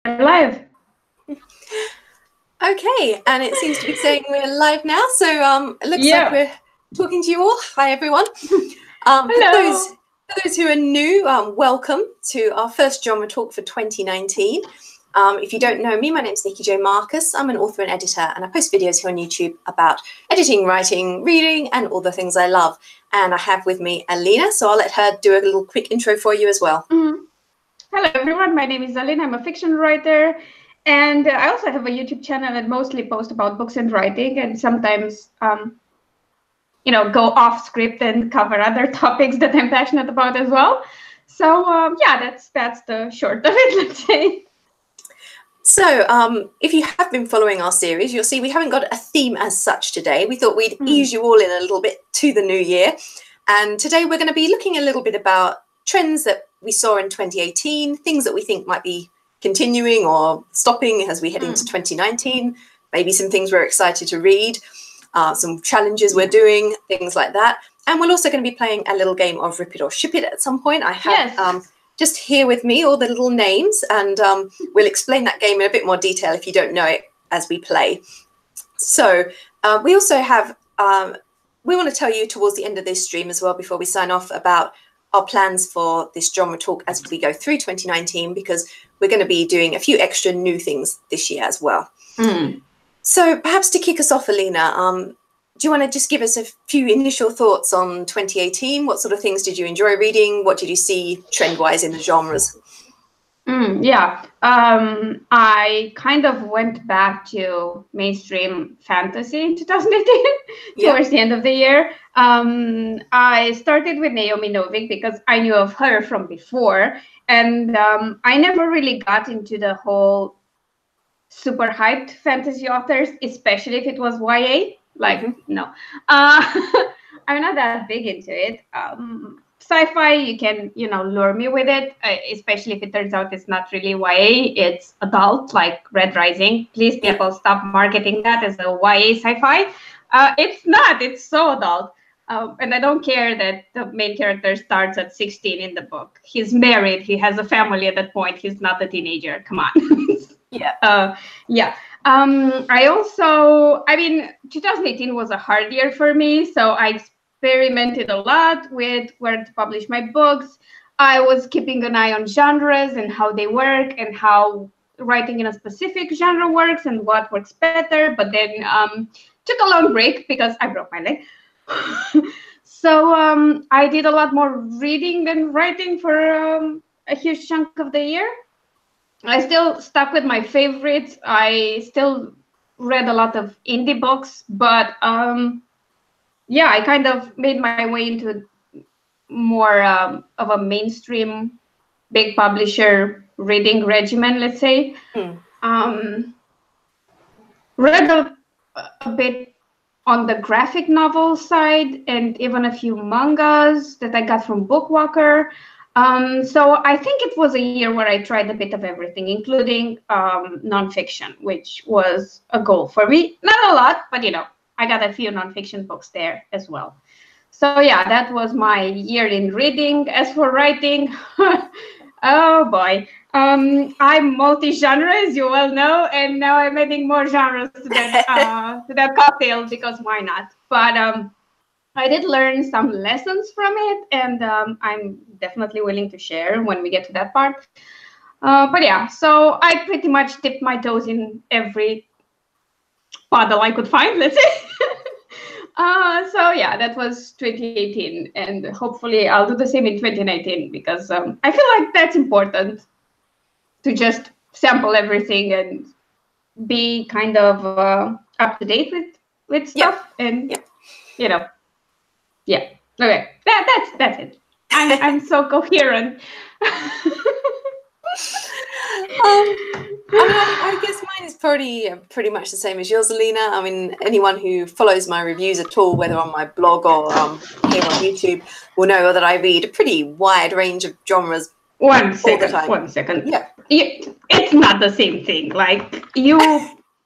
live. Okay, and it seems to be saying we're live now, so it looks like we're talking to you all. Hi, everyone. Hello. For those who are new, welcome to our first genre talk for 2019. If you don't know me, my name's Nicki Markus. I'm an author and editor, and I post videos here on YouTube about editing, writing, reading, and all the things I love. And I have with me Alina, so I'll let her do a little quick intro for you as well. Hello, everyone. My name is Alina. I'm a fiction writer, and I also have a YouTube channel that mostly post about books and writing, and sometimes, go off script and cover other topics that I'm passionate about as well. So that's the short of it, let's say. So if you have been following our series, you'll see we haven't got a theme as such today. We thought we'd ease you all in a little bit to the new year. And today we're going to be looking a little bit about trends that we saw in 2018, things that we think might be continuing or stopping as we head into 2019, maybe some things we're excited to read, some challenges we're doing, things like that. And we're also going to be playing a little game of Rip It or Ship It at some point. I have just here with me all the little names, and we'll explain that game in a bit more detail if you don't know it as we play. So we also have, we want to tell you towards the end of this stream as well, before we sign off, about our plans for this genre talk as we go through 2019, because we're going to be doing a few extra new things this year as well. So perhaps to kick us off, Alina, do you want to just give us a few initial thoughts on 2018? What sort of things did you enjoy reading? What did you see trend-wise in the genres? I kind of went back to mainstream fantasy in 2018 towards the end of the year. I started with Naomi Novik because I knew of her from before, and I never really got into the whole super hyped fantasy authors, especially if it was YA. No, I'm not that big into it. Sci-fi, you can, lure me with it, especially if it turns out it's not really YA, it's adult, like Red Rising. Please, people, stop marketing that as a YA sci-fi. It's not, it's so adult. And I don't care that the main character starts at 16 in the book. He's married, he has a family at that point, he's not a teenager, come on. 2018 was a hard year for me, so I experimented a lot with where to publish my books. I was keeping an eye on genres and how they work and how writing in a specific genre works and what works better, but then took a long break because I broke my leg. So I did a lot more reading than writing for a huge chunk of the year. I still stuck with my favorites. I still read a lot of indie books, but I kind of made my way into more of a mainstream big publisher reading regimen, let's say. Read a bit on the graphic novel side and even a few mangas that I got from Bookwalker. So I think it was a year where I tried a bit of everything, including nonfiction, which was a goal for me. Not a lot, but I got a few nonfiction books there as well. So yeah, that was my year in reading. As for writing, oh boy, I'm multi-genre, as you well know, and now I'm adding more genres to that cocktail because why not? But I did learn some lessons from it, and I'm definitely willing to share when we get to that part. But yeah, so I pretty much dipped my toes in every puddle I could find, let's say. So yeah, that was 2018, and hopefully I'll do the same in 2019 because I feel like that's important to just sample everything and be kind of up to date with stuff and okay, that's it. I'm so coherent. I guess mine is pretty much the same as yours, Alina. I mean, anyone who follows my reviews at all, whether on my blog or here on YouTube, will know that I read a pretty wide range of genres. One second. Yeah. It's not the same thing. Like, you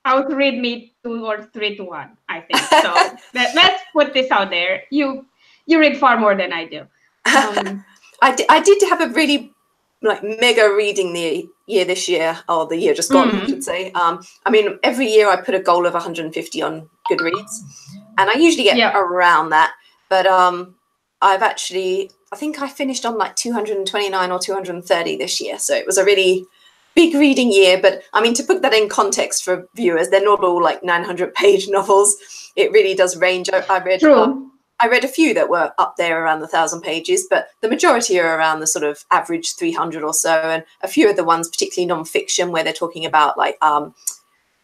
outread me 2 or 3 to 1, I think. So let's put this out there. You read far more than I do. I did have a really mega reading year this year, or the year just gone, I should say. I mean, every year I put a goal of 150 on Goodreads, and I usually get around that. But I've actually, I think I finished on like 229 or 230 this year. So it was a really big reading year. But I mean, to put that in context for viewers, they're not all like 900-page novels. It really does range. I read a few that were up there around the 1,000 pages, but the majority are around the sort of average 300 or so. And a few of the ones, particularly non-fiction, where they're talking about like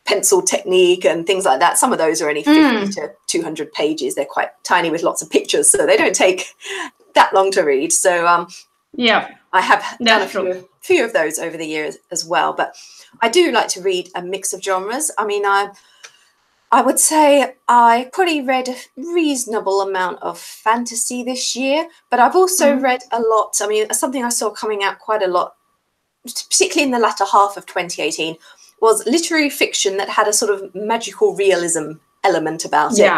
pencil technique and things like that. Some of those are only 50 to 200 pages. They're quite tiny with lots of pictures, so they don't take that long to read. So I have done a few of those over the years as well. But I do like to read a mix of genres. I mean, I would say I probably read a reasonable amount of fantasy this year, but I've also read a lot. I mean, something I saw coming out quite a lot, particularly in the latter half of 2018, was literary fiction that had a sort of magical realism element about it.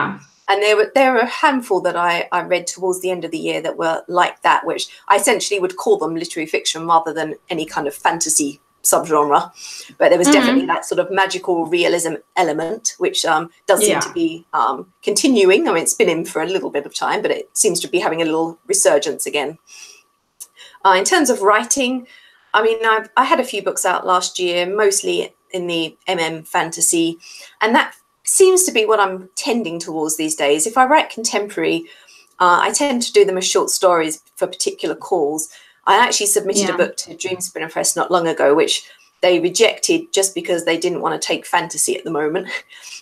And there were a handful that I read towards the end of the year that were like that, which I essentially would call them literary fiction rather than any kind of fantasy subgenre. But there was definitely that sort of magical realism element, which does seem to be continuing. I mean, it's been in for a little bit of time, but it seems to be having a little resurgence again. In terms of writing, I mean, I had a few books out last year, mostly in the fantasy, and that seems to be what I'm tending towards these days. If I write contemporary, I tend to do them as short stories for particular calls. I actually submitted a book to Dreamspinner Press not long ago, which they rejected just because they didn't want to take fantasy at the moment.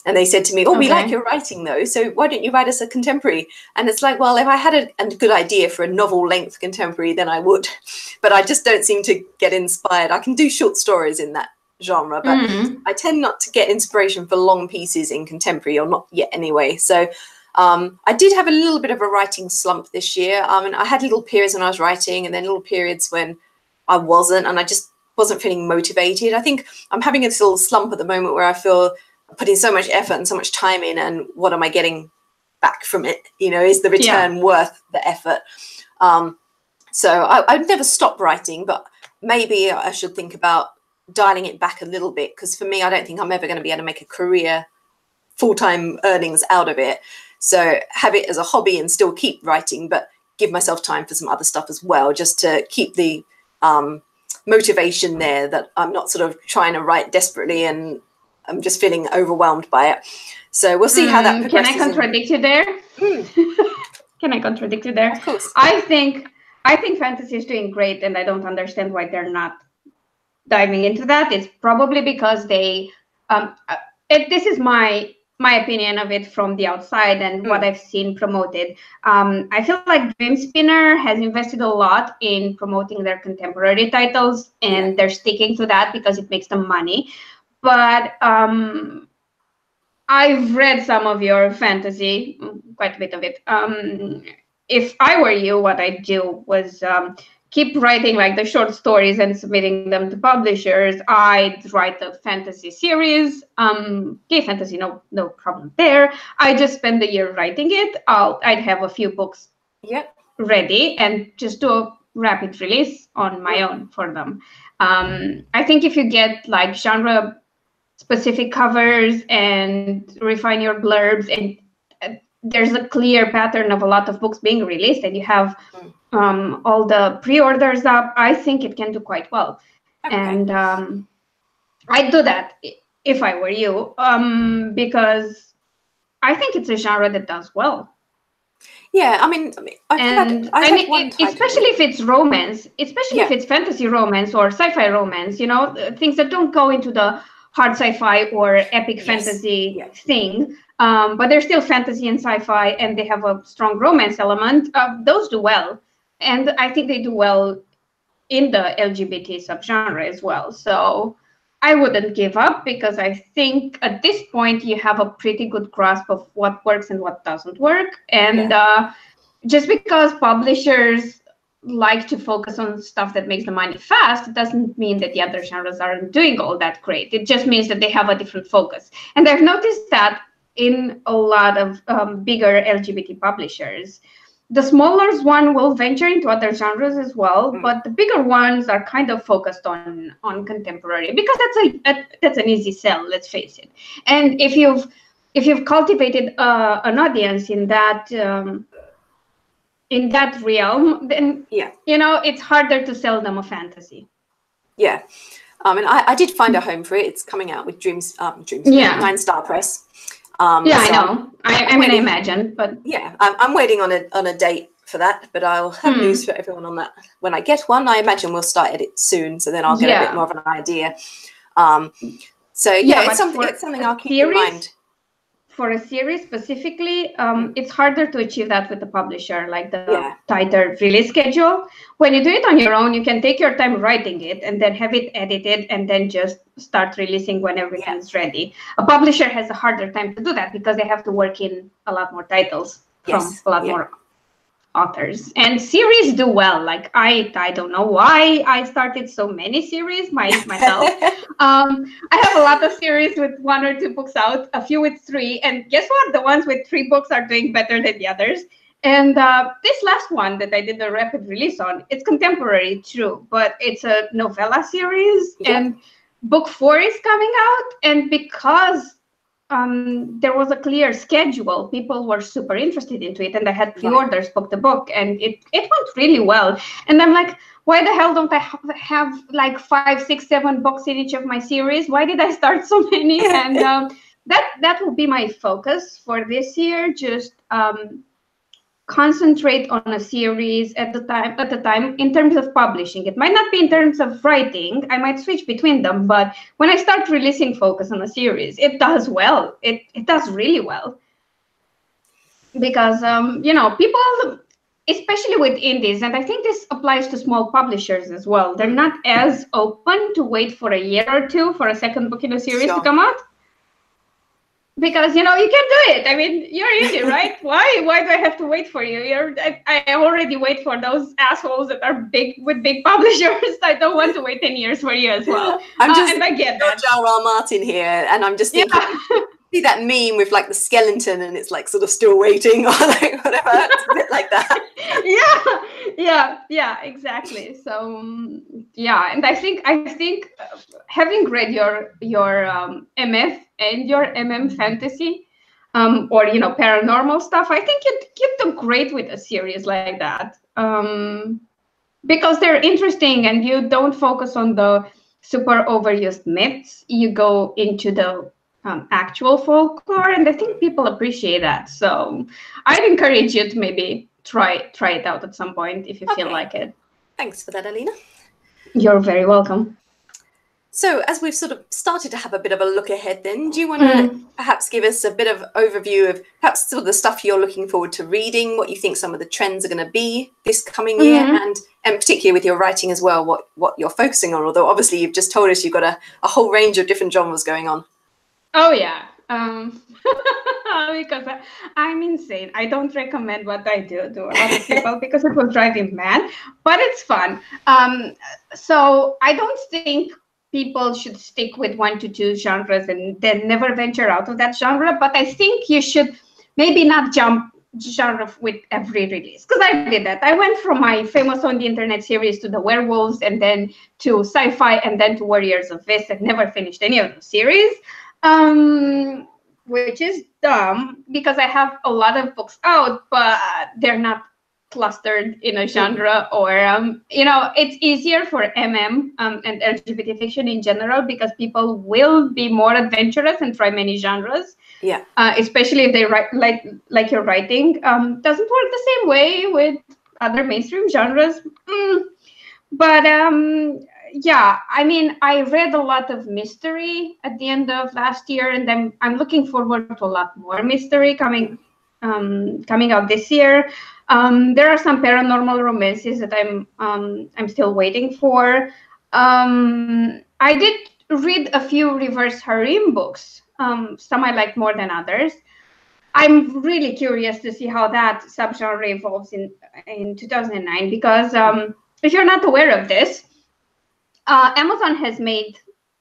And they said to me, we like your writing though, so why don't you write us a contemporary? And it's like, well, if I had a good idea for a novel length contemporary, then I would. But I just don't seem to get inspired. I can do short stories in that genre, but I tend not to get inspiration for long pieces in contemporary, or not yet anyway. So I did have a little bit of a writing slump this year. And I had little periods when I was writing, and then little periods when I wasn't, and I just wasn't feeling motivated. I think I'm having a little slump at the moment where I feel I'm putting so much effort and so much time in, and what am I getting back from it? You know, is the return worth the effort? So I'd never stop writing, but maybe I should think about dialing it back a little bit, because for me, I don't think I'm ever going to be able to make a career, full-time earnings out of it. So have it as a hobby and still keep writing, but give myself time for some other stuff as well, just to keep the motivation there, that I'm not sort of trying to write desperately and I'm just feeling overwhelmed by it. So we'll see how that progresses. Can I contradict you there? Can I contradict you there? Of course. I think fantasy is doing great, and I don't understand why they're not diving into that. It's probably because they this is my opinion of it from the outside and what I've seen promoted. I feel like Dreamspinner has invested a lot in promoting their contemporary titles, and they're sticking to that because it makes them money. But I've read some of your fantasy, quite a bit of it. If I were you, what I'd do was keep writing like the short stories and submitting them to publishers. I'd write a fantasy series, gay fantasy, no problem there. I just spend the year writing it. I'd have a few books ready and just do a rapid release on my own for them. I think if you get like genre specific covers and refine your blurbs, and there's a clear pattern of a lot of books being released, and you have all the pre-orders up, I think it can do quite well. And I'd do that if I were you, because I think it's a genre that does well. Yeah, I mean, especially if it's romance, especially if it's fantasy romance or sci-fi romance, you know, things that don't go into the hard sci-fi or epic fantasy thing, but they're still fantasy and sci-fi, and they have a strong romance element. Those do well, and I think they do well in the LGBT subgenre as well. So I wouldn't give up, because I think at this point you have a pretty good grasp of what works and what doesn't work. And just because publishers like to focus on stuff that makes the money fast, it doesn't mean that the other genres aren't doing all that great. It just means that they have a different focus. And I've noticed that in a lot of bigger LGBT publishers. the smaller one will venture into other genres as well, but the bigger ones are kind of focused on contemporary, because that's an easy sell, let's face it. And if you've cultivated an audience in that realm, then it's harder to sell them a fantasy. Yeah. And I did find a home for it. It's coming out with Dreams, 9-Star Press. I know. I imagine, but I'm waiting on a date for that, but I'll have news for everyone on that when I get one. I imagine we'll start it soon, so then I'll get a bit more of an idea. It's something I'll keep in mind. For a series specifically, it's harder to achieve that with the publisher, like the tighter release schedule. When you do it on your own, you can take your time writing it and then have it edited and then just start releasing when everything's ready. A publisher has a harder time to do that because they have to work in a lot more titles from a lot more authors. And series do well. Like I don't know why I started so many series myself. I have a lot of series with 1 or 2 books out, a few with 3, and guess what? The ones with 3 books are doing better than the others. And this last one that I did a rapid release on, it's contemporary, true, but it's a novella series, and book 4 is coming out, and because there was a clear schedule, people were super interested into it, and I had pre-orders book the book, and it went really well. And I'm like, why the hell don't I have like 5, 6, 7 books in each of my series? Why did I start so many? And that will be my focus for this year. Just concentrate on a series at the time in terms of publishing. It might not be in terms of writing. I might switch between them, but when I start releasing focus on a series, it does well. It does really well, because people, especially with indies, and I think this applies to small publishers as well, they're not as open to wait for a year or 2 for a second book in a series to come out. Because you can do it. I mean, you're indie, right? Why do I have to wait for you? I already wait for those assholes that are big with big publishers. I don't want to wait 10 years for you as well. And I get that. George R. Martin here, and I'm just thinking, see that meme with like the skeleton, and it's like sort of still waiting, or like whatever. It's a bit like that. Yeah, exactly. So and I think having read your MF and your fantasy, or paranormal stuff, I think you'd do great with a series like that, because they're interesting and you don't focus on the super overused myths. You go into the actual folklore, and I think people appreciate that. So I'd encourage you to maybe try it out at some point if you feel like it. Thanks for that, Alina. You're very welcome. So as we've sort of started to have a bit of a look ahead, then do you want to perhaps give us a bit of overview of perhaps sort of the stuff you're looking forward to reading, what you think some of the trends are going to be this coming year, and particularly with your writing as well, what you're focusing on? Although obviously you've just told us you've got a whole range of different genres going on. Oh yeah, because I'm insane. I don't recommend what I do to a lot of people because it will drive me mad, but it's fun. So I don't think people should stick with 1 to 2 genres and then never venture out of that genre. But I think you should maybe not jump genre with every release, because I did that. I went from my famous on the internet series to the werewolves, and then to sci-fi, and then to Warriors of This, and never finished any of those series. Which is dumb because I have a lot of books out, but they're not clustered in a genre, or it's easier for and LGBT fiction in general, because people will be more adventurous and try many genres. Especially if they write like you're writing. Doesn't work the same way with other mainstream genres. But I mean, I read a lot of mystery at the end of last year, and then I'm looking forward to a lot more mystery coming out this year. There are some paranormal romances that I'm still waiting for. I did read a few reverse harem books. Some I like more than others. I'm really curious to see how that subgenre evolves in 2009, because if you're not aware of this, Amazon has made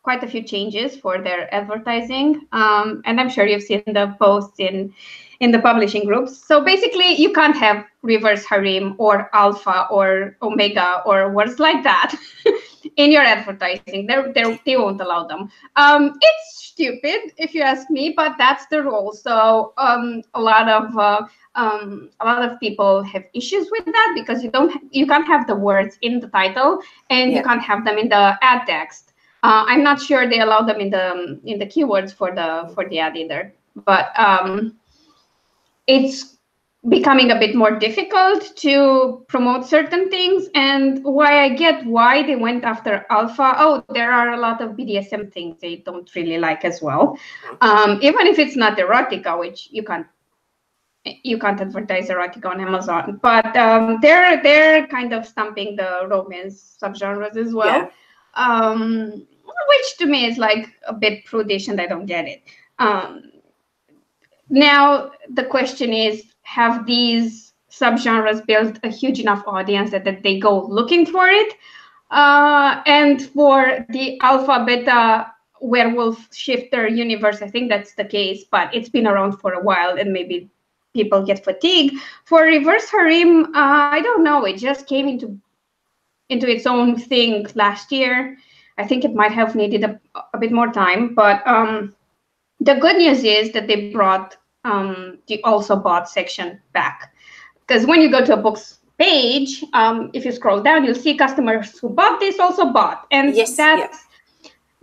quite a few changes for their advertising, and I'm sure you've seen the posts in the publishing groups. So basically, you can't have reverse harem or alpha or omega or words like that in your advertising. They won't allow them. It's stupid if you ask me, but that's the rule. So a lot of people have issues with that because you can't have the words in the title and you can't have them in the ad text. I'm not sure they allow them in the keywords for the ad either, but it's becoming a bit more difficult to promote certain things. And why they went after alpha. Oh, there are a lot of BDSM things they don't really like as well. Even if it's not erotica, which you can't advertise erotica on Amazon, but they're kind of stumping the romance subgenres as well. Which to me is like a bit prudish and I don't get it. Now, the question is, have these subgenres built a huge enough audience that they go looking for it? And for the alpha, beta, werewolf shifter universe, I think that's the case, but it's been around for a while and maybe people get fatigued. For reverse harem, I don't know. It just came into its own thing last year. I think it might have needed a bit more time, but the good news is that they brought the also bought section back. Because when you go to a book's page, if you scroll down, you'll see customers who bought this also bought. And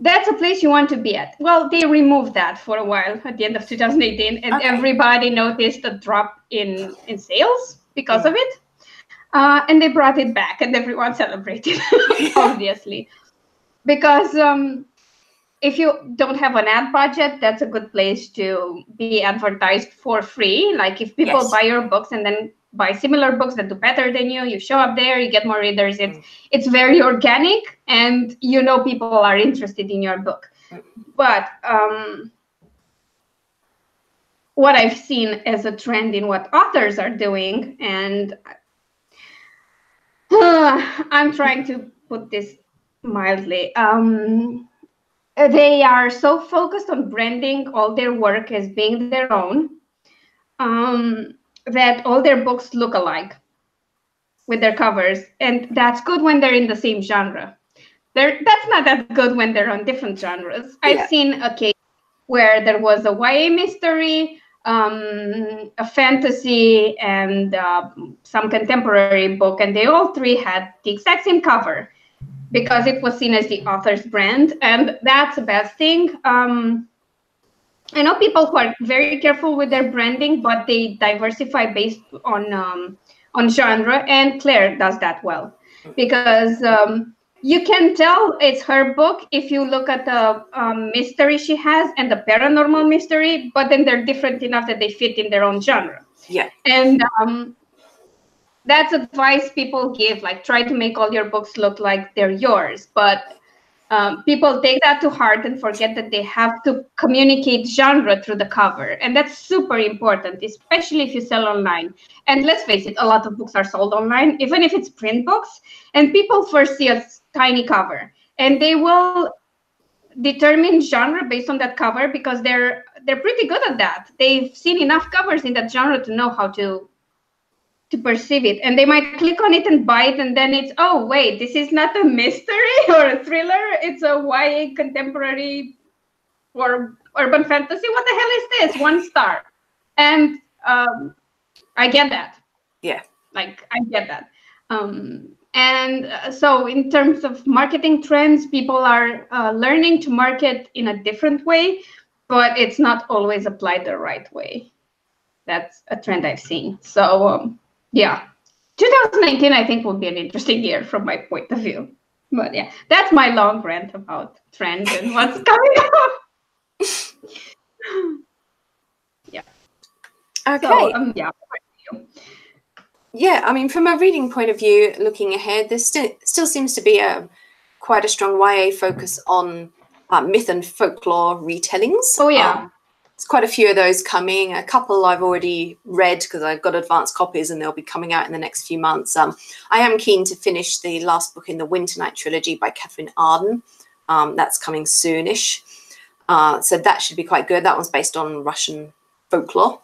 that's a place you want to be at. Well, they removed that for a while at the end of 2018, and everybody noticed a drop in sales because of it. And they brought it back, and everyone celebrated, obviously. Because if you don't have an ad budget, that's a good place to be advertised for free. Like if people buy your books and then buy similar books that do better than you show up there, you get more readers. It's very organic, and people are interested in your book. But what I've seen as a trend in what authors are doing, and I'm trying to put this mildly, they are so focused on branding all their work as being their own, that all their books look alike with their covers. And that's good when they're in the same genre. That's not that good when they're on different genres. I've seen a case where there was a YA mystery, a fantasy, and some contemporary book, and they all three had the exact same cover, because it was seen as the author's brand, and that's a bad thing. I know people who are very careful with their branding, but they diversify based on genre, and Claire does that well, because you can tell it's her book if you look at the mystery she has and the paranormal mystery, but then they're different enough that they fit in their own genre. And that's advice people give, like try to make all your books look like they're yours. But people take that to heart and forget that they have to communicate genre through the cover. And that's super important, especially if you sell online. And let's face it, a lot of books are sold online, even if it's print books. And people first see a tiny cover, and they will determine genre based on that cover, because they're pretty good at that. They've seen enough covers in that genre to know how to perceive it, and they might click on it and buy it, and then it's, oh wait, this is not a mystery or a thriller, it's a YA contemporary or urban fantasy. What the hell is this? 1 star. And I get that. I get that. And so in terms of marketing trends, people are learning to market in a different way, but it's not always applied the right way. That's a trend I've seen. So yeah, 2019, I think, will be an interesting year from my point of view. But yeah, that's my long rant about trends and what's coming up. I mean, from a reading point of view, looking ahead, there still seems to be quite a strong YA focus on myth and folklore retellings. There's quite a few of those coming. A couple I've already read because I've got advanced copies, and they'll be coming out in the next few months. I am keen to finish the last book in the Winter Night trilogy by Catherine Arden. That's coming soonish. So that should be quite good. That one's based on Russian folklore.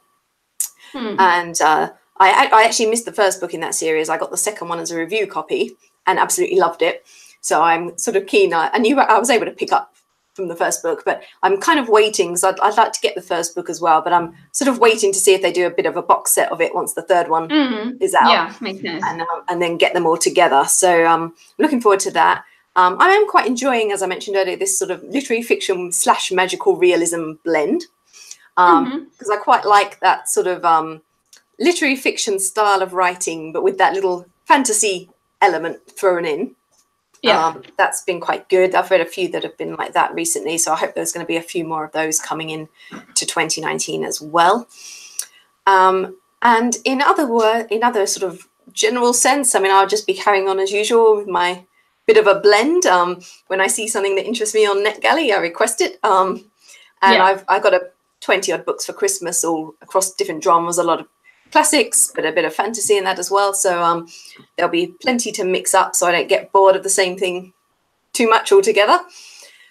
And I actually missed the first book in that series. I got the second one as a review copy and absolutely loved it. So I'm sort of keen. I knew I was able to pick up from the first book, but I'm kind of waiting because I'd like to get the first book as well. But I'm sort of waiting to see if they do a bit of a box set of it once the third one is out. Yeah, makes sense. And then get them all together. So I'm looking forward to that. I am quite enjoying, as I mentioned earlier, this sort of literary fiction / magical realism blend. Because I quite like that sort of literary fiction style of writing, but with that little fantasy element thrown in. Yeah, that's been quite good. I've read a few that have been like that recently, so I hope there's going to be a few more of those coming in to 2019 as well. And in other sort of general sense, I mean, I'll just be carrying on as usual with my bit of a blend. When I see something that interests me on NetGalley, I request it. And I've got 20 odd books for Christmas, all across different genres, a lot of classics, but a bit of fantasy in that as well. So there'll be plenty to mix up so I don't get bored of the same thing too much altogether.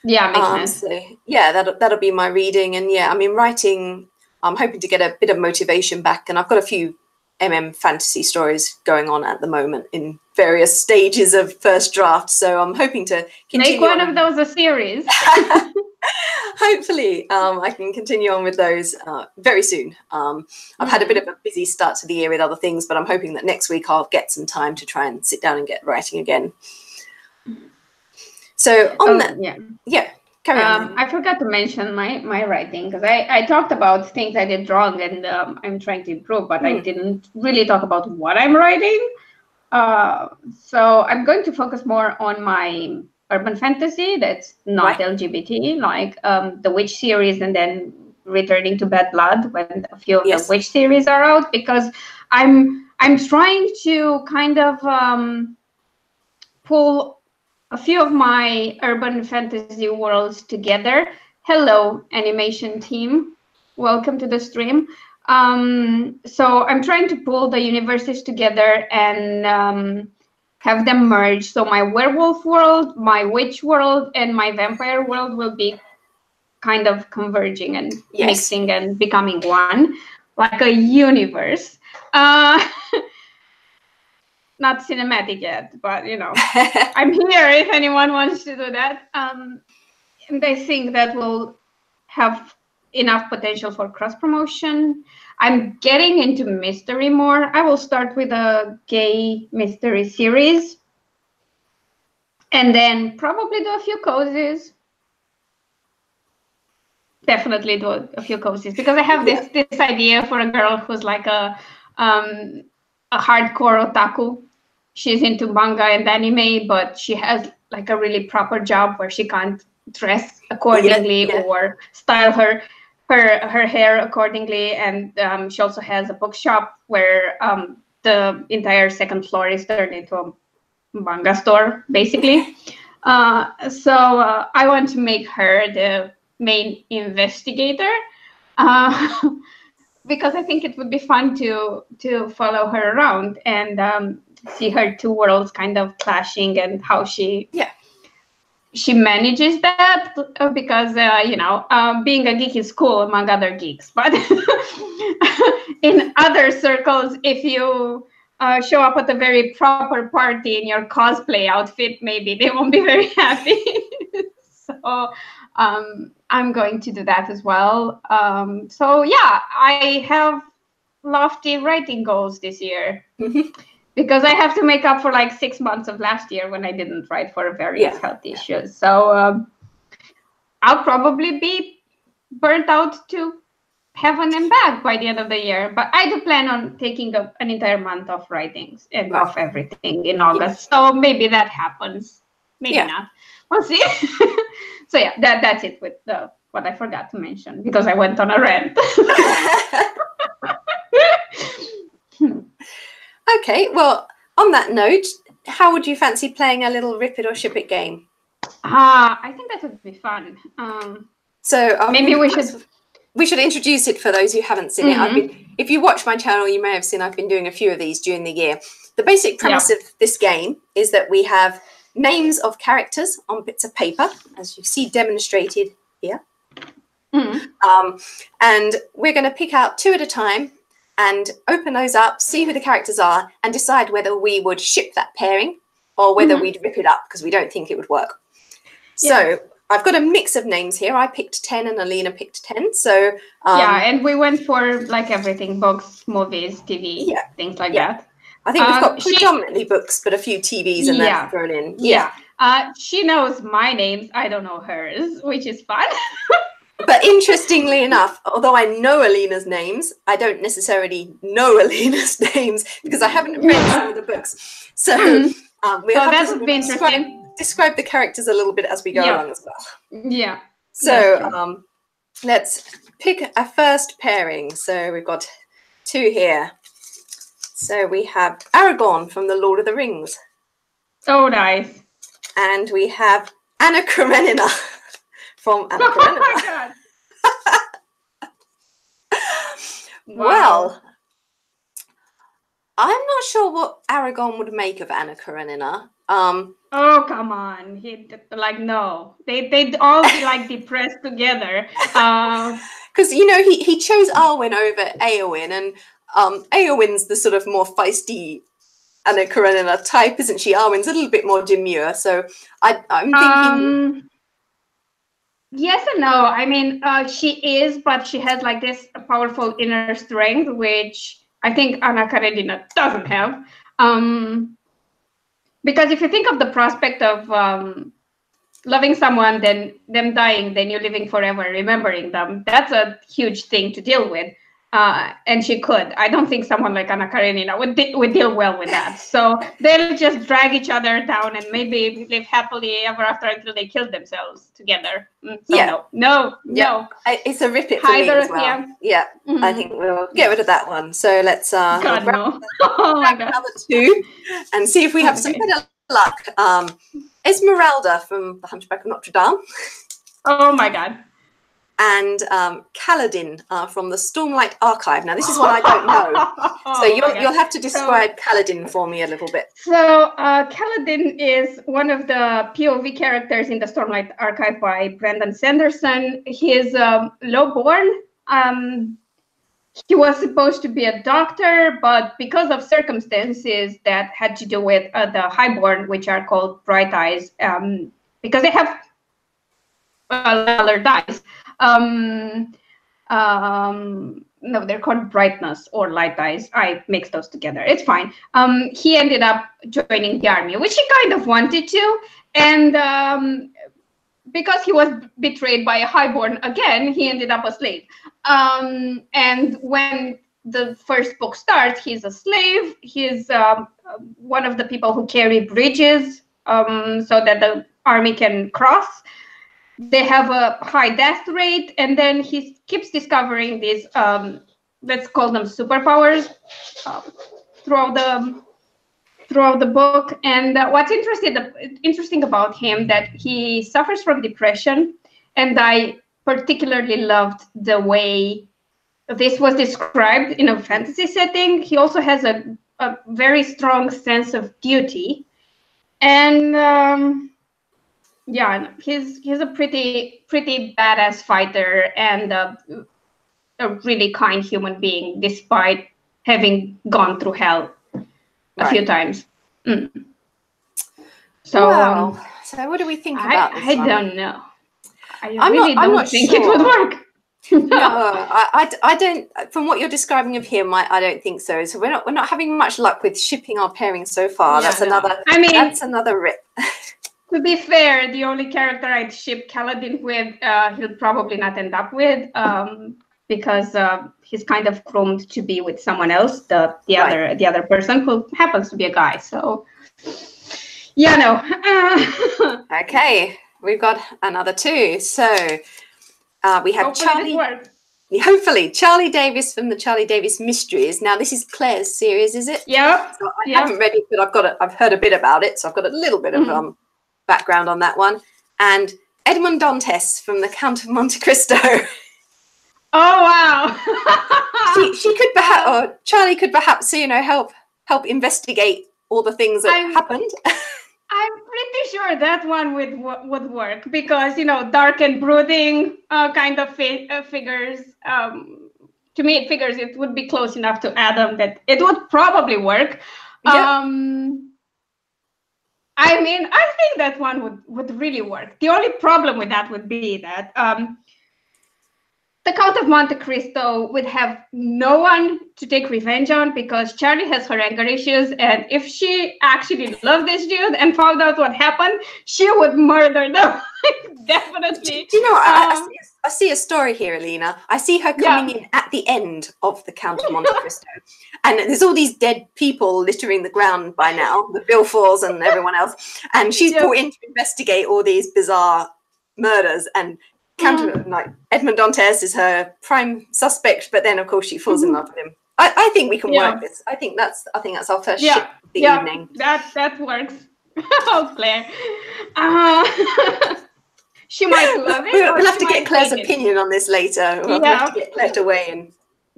Yeah, makes sense. So yeah, that'll be my reading. And yeah, I mean, writing, I'm hoping to get a bit of motivation back. And I've got a few fantasy stories going on at the moment in various stages of first draft. So I'm hoping to continue. Make one of those a series. Hopefully I can continue on with those very soon. I've had a bit of a busy start to the year with other things, but I'm hoping that next week I'll get some time to try and sit down and get writing again. So on carry on. I forgot to mention my writing, because I talked about things I did wrong and I'm trying to improve, but I didn't really talk about what I'm writing. So I'm going to focus more on my urban fantasy that's not LGBT, like the Witch series, and then returning to Bad Blood when a few of the Witch series are out, because I'm trying to kind of pull a few of my urban fantasy worlds together. Hello, animation team. Welcome to the stream. So I'm trying to pull the universes together and have them merge. So my werewolf world, my witch world, and my vampire world will be kind of converging and mixing and becoming one, like a universe. Not cinematic yet, but you know, I'm here if anyone wants to do that. And I think that will have enough potential for cross promotion. I'm getting into mystery more. I will start with a gay mystery series and then probably do a few cozies. Definitely do a few cozies, because I have this idea for a girl who's like a hardcore otaku. She's into manga and anime, but she has like a really proper job where she can't dress accordingly or style her hair accordingly. And she also has a bookshop where the entire second floor is turned into a manga store, basically. So I want to make her the main investigator, because I think it would be fun to follow her around and see her two worlds kind of clashing and how she manages that, because you know, being a geek is cool among other geeks, but in other circles, if you show up at a very proper party in your cosplay outfit, maybe they won't be very happy. So I'm going to do that as well. So yeah, I have lofty writing goals this year. Because I have to make up for like 6 months of last year when I didn't write for various health issues. So I'll probably be burnt out to heaven and back by the end of the year. But I do plan on taking an entire month of writings and off everything in August. So maybe that happens. Maybe not. We'll see. So yeah, that's it with what I forgot to mention, because I went on a rant. Okay, well, on that note, how would you fancy playing a little Rip It or Ship It game? I think that would be fun. Maybe we should introduce it for those who haven't seen it. If you watch my channel, you may have seen I've been doing a few of these during the year. The basic premise of this game is that we have names of characters on bits of paper, as you see demonstrated here. And we're going to pick out 2 at a time and open those up, see who the characters are, and decide whether we would ship that pairing or whether we'd rip it up because we don't think it would work. So I've got a mix of names here. I picked 10 and Alina picked 10. So yeah, and we went for like everything, books, movies, TV, things like that. I think we've got predominantly books, but a few TVs and then thrown in. Yeah. She knows my names. I don't know hers, which is fun. But interestingly enough, although I know Alina's names, I don't necessarily know Alina's names because I haven't read some of the books. So we'll have to describe the characters a little bit as we go along as well. Yeah. So let's pick a first pairing. So we've got 2 here. So we have Aragorn from The Lord of the Rings. Oh, nice. And we have Anna Karenina from Anna Karenina. Oh, my God. Well, I'm not sure what Aragorn would make of Anna Karenina. Oh, come on. No. They'd all be like depressed together. Because, you know, he chose Arwen over Éowyn, and Éowyn's the sort of more feisty Anna Karenina type, isn't she? Arwen's a little bit more demure. So I'm thinking... yes and no. I mean, she is, but she has like this powerful inner strength, which I think Anna Karenina doesn't have. Because if you think of the prospect of loving someone, then them dying, then you're living forever, remembering them, that's a huge thing to deal with. And she could. I don't think someone like Anna Karenina would deal well with that. So they'll just drag each other down and maybe live happily ever after until they kill themselves together. So no. It's a rip it for me as well. Yeah, I think we'll get rid of that one. So let's grab another 2 and see if we have some better luck. Esmeralda from The Hunchback of Notre Dame. Oh my God. And Kaladin from the Stormlight Archive. Now, this is one I don't know. So you'll have to describe Kaladin for me a little bit. So Kaladin is one of the POV characters in the Stormlight Archive by Brandon Sanderson. He is low-born. He was supposed to be a doctor, but because of circumstances that had to do with the highborn, which are called bright eyes, because they have colored eyes. No, they're called brightness or light eyes. I mixed those together. It's fine. He ended up joining the army, which he kind of wanted to. And because he was betrayed by a highborn again, he ended up a slave. And when the first book starts, he's a slave. He's one of the people who carry bridges so that the army can cross. They have a high death rate, and then he keeps discovering these, let's call them superpowers, throughout the book. And what's interesting about him that he suffers from depression, and I particularly loved the way this was described in a fantasy setting. He also has a very strong sense of duty, and yeah, he's a pretty badass fighter and a really kind human being, despite having gone through hell a few times. So, wow. So what do we think about this one? I don't know. I really don't think it would work. No, I don't. From what you're describing of him, I don't think so. So we're not having much luck with shipping our pairings so far. Yeah, that's another rip. To be fair, the only character I'd ship Kaladin with, he'll probably not end up with, because he's kind of groomed to be with someone else, the other person who happens to be a guy. So, yeah, no. Okay, we've got another 2. So we have Hopefully, Charlie Davis from the Charlie Davis Mysteries. Now, this is Claire's series, is it? Yeah. So I haven't read it, but I've heard a bit about it, so I've got a little bit of background on that one. And Edmond Dantes from the Count of Monte Cristo. Oh wow! she could perhaps, or Charlie could perhaps, help investigate all the things that happened. I'm pretty sure that one would work because, you know, dark and brooding kind of figures. To me, it figures it would be close enough to Adam that it would probably work. Yeah. I mean, I think that one would really work. The only problem with that would be that the Count of Monte Cristo would have no one to take revenge on because Charlie has her anger issues, and if she actually loved this dude and found out what happened, she would murder them. Definitely. Do you know what? I see a story here, Alina. I see her coming in at the end of the Count of Monte Cristo, and there's all these dead people littering the ground by now, the Villefors and everyone else, and she's brought in to investigate all these bizarre murders, and Edmond Dantes is her prime suspect, but then of course she falls in love with him. I think we can work this. I think that's our first ship of the evening. That works. Oh, Claire. She might love it. We'll have to get Claire's opinion on this later. We'll have to get Claire to weigh in.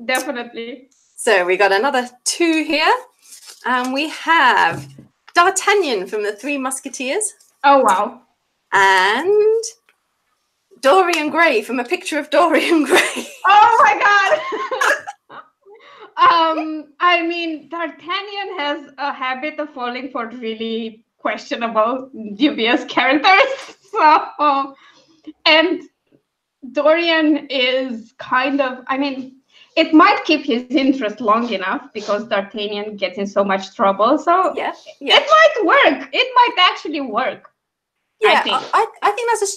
Definitely. So we got another 2 here. And we have D'Artagnan from the Three Musketeers. Oh, wow. And Dorian Gray from A Picture of Dorian Gray. Oh my God. I mean, D'Artagnan has a habit of falling for really questionable, dubious characters. So, and Dorian is kind of, I mean, it might keep his interest long enough because D'Artagnan gets in so much trouble. So it might work. It might actually work. Yeah, I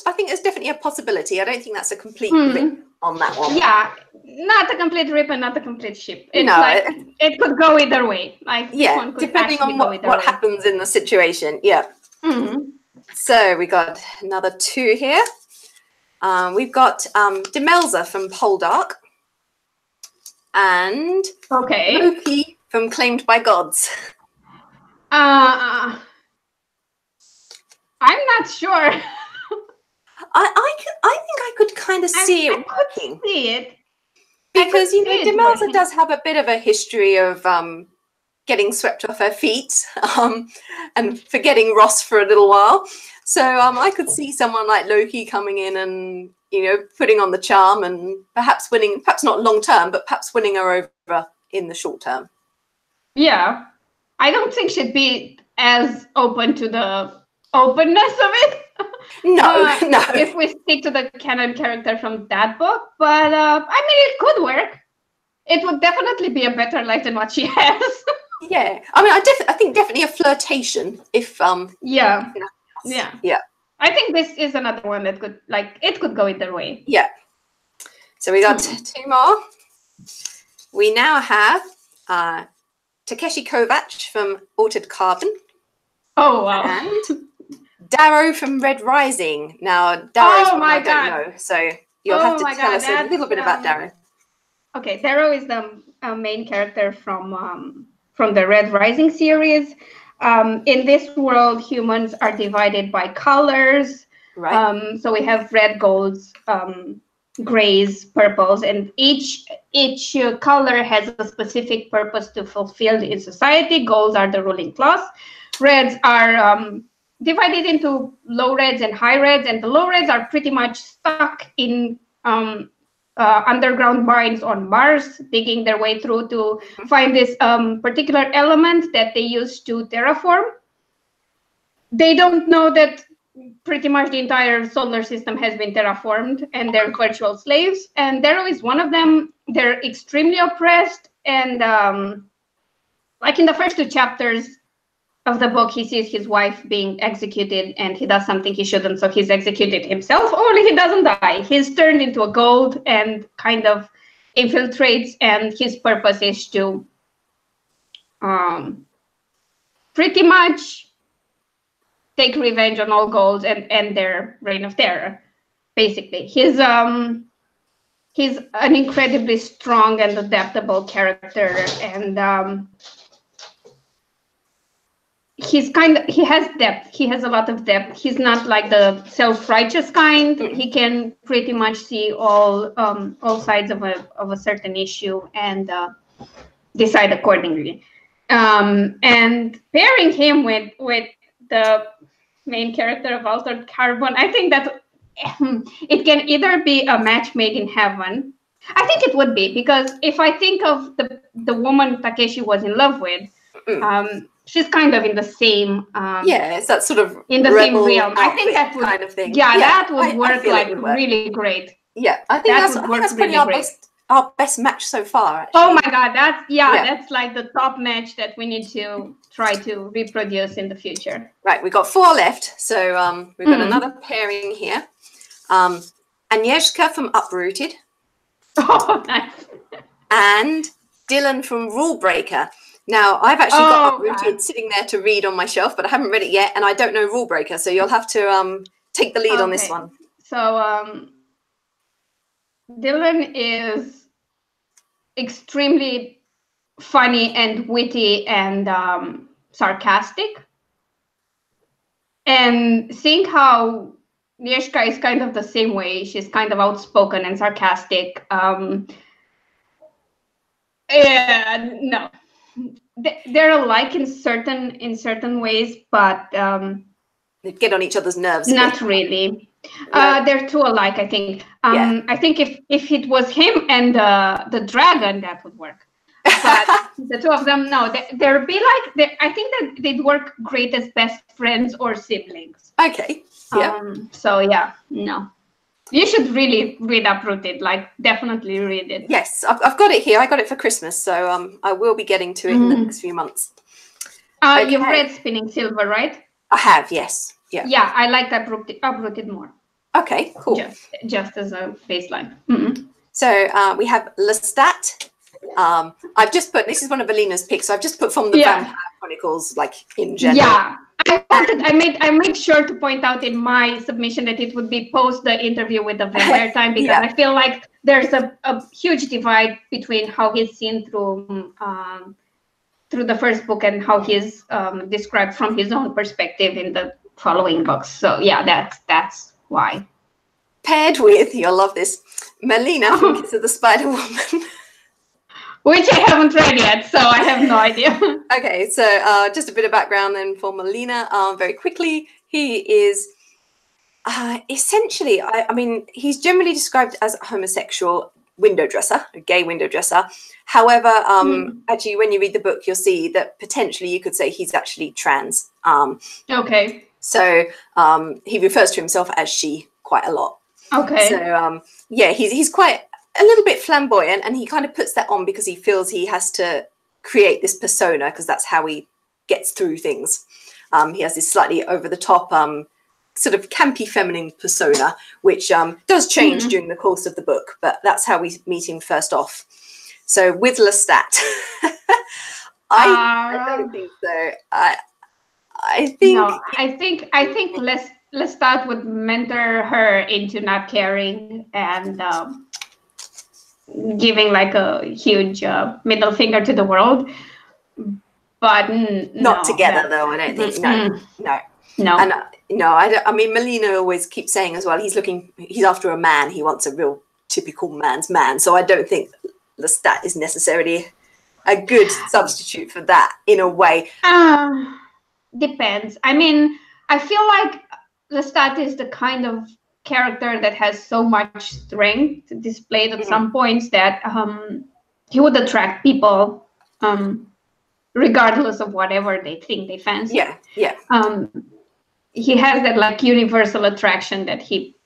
think there's definitely a possibility. I don't think that's a complete rip on that one. Yeah, not a complete rip and not a complete ship. It's it could go either way. Like depending on what happens in the situation. Yeah. So we got another 2 here. We've got Demelza from Poldark and Loki from Claimed by Gods. I'm not sure. I think I could kind of see it working. Because Demelza does have a bit of a history of getting swept off her feet and forgetting Ross for a little while. So I could see someone like Loki coming in and putting on the charm and perhaps winning, perhaps not long term, but perhaps winning her over in the short term. Yeah, I don't think she'd be as open to the openness of it. No. If we stick to the canon character from that book, but I mean, it could work. It would definitely be a better life than what she has. Yeah, I mean, I think definitely a flirtation. If yeah. I think this is another one that could it could go either way. Yeah. So we got 2 more. We now have Takeshi Kovacs from Altered Carbon. Oh wow. And Darrow from Red Rising. Now, Darrow's one I don't know, so you'll have to tell us a little bit about Darrow. Okay, Darrow is the main character from the Red Rising series. In this world, humans are divided by colors. Right. So we have red, golds, grays, purples, and each color has a specific purpose to fulfill in society. Golds are the ruling class. Reds are divided into low reds and high reds, and the low reds are pretty much stuck in underground mines on Mars, digging their way through to find this particular element that they use to terraform. They don't know that pretty much the entire solar system has been terraformed, and they're virtual slaves. And Darrow is one of them. They're extremely oppressed, and like in the first 2 chapters of the book, he sees his wife being executed and he does something he shouldn't, so he's executed himself, only he doesn't die. He's turned into a gold and kind of infiltrates, and his purpose is to pretty much take revenge on all golds and end their reign of terror, basically. He's an incredibly strong and adaptable character, and he has depth. He has a lot of depth. He's not like the self-righteous kind. He can pretty much see all sides of a certain issue and decide accordingly. And pairing him with the main character of Altered Carbon, I think that it can either be a match made in heaven. I think it would be, because if I think of the woman Takeshi was in love with, she's kind of in the same yeah, it's that sort of in the same realm. I think that would kind of thing. Yeah, that would work like would work. really great. Yeah, I think that's probably our best match so far. Actually. Oh my god, that's like the top match that we need to try to reproduce in the future. Right, we've got 4 left, so we've got another pairing here. Agnieszka from Uprooted. Oh, nice. And Dylan from Rule Breaker. Now, I've actually got Uprooted sitting there to read on my shelf, but I haven't read it yet, and I don't know Rule Breaker, so you'll have to take the lead on this one. So, Dylan is extremely funny and witty and sarcastic. And seeing how Agnieszka is kind of the same way, she's kind of outspoken and sarcastic. No, they're alike in certain ways, but they get on each other's nerves. Not really. They're too alike, I think. I think if it was him and the dragon, that would work. But the two of them, no, they're be like. I think that they'd work great as best friends or siblings. Okay. Yeah. So yeah, no. You should really read Uprooted. Like, definitely read it. Yes, I've got it here. I got it for Christmas, so I will be getting to it in the next few months. Okay. You've read Spinning Silver, right? I have, yes. Yeah. Yeah, I like Uprooted more. Okay, cool. Just as a baseline. So we have Lestat. I've just put, this is one of Alina's picks, so I've just put from the Vampire Chronicles, like in general. Yeah, I made sure to point out in my submission that it would be post the interview with the Vampire Time, because I feel like there's a huge divide between how he's seen through the first book and how he's described from his own perspective in the following books. So yeah, that's why. Paired with, you'll love this, Melina from Kiss of the Spider Woman. Which I haven't read yet, so I have no idea. Okay, so just a bit of background then for Melina. Very quickly, he is essentially, I mean, he's generally described as a homosexual window dresser, a gay window dresser. However, actually, when you read the book, you'll see that potentially you could say he's actually trans. Okay. So he refers to himself as she quite a lot. Okay. So yeah, he's quite a little bit flamboyant, and he kind of puts that on because he feels he has to create this persona, because that's how he gets through things. He has this slightly over the top sort of campy feminine persona, which does change during the course of the book, but that's how we meet him first off. So with Lestat, I don't think so. I think Lestat would mentor her into not caring and giving like a huge middle finger to the world, but not together though. I don't think. No. And I mean, Melina always keeps saying as well, he's after a man. He wants a real typical man's man. So I don't think Lestat is necessarily a good substitute for that in a way. Depends. I mean, I feel like Lestat is the kind of character that has so much strength displayed at some points that he would attract people regardless of whatever they think they fancy. Yeah. He has that like universal attraction that he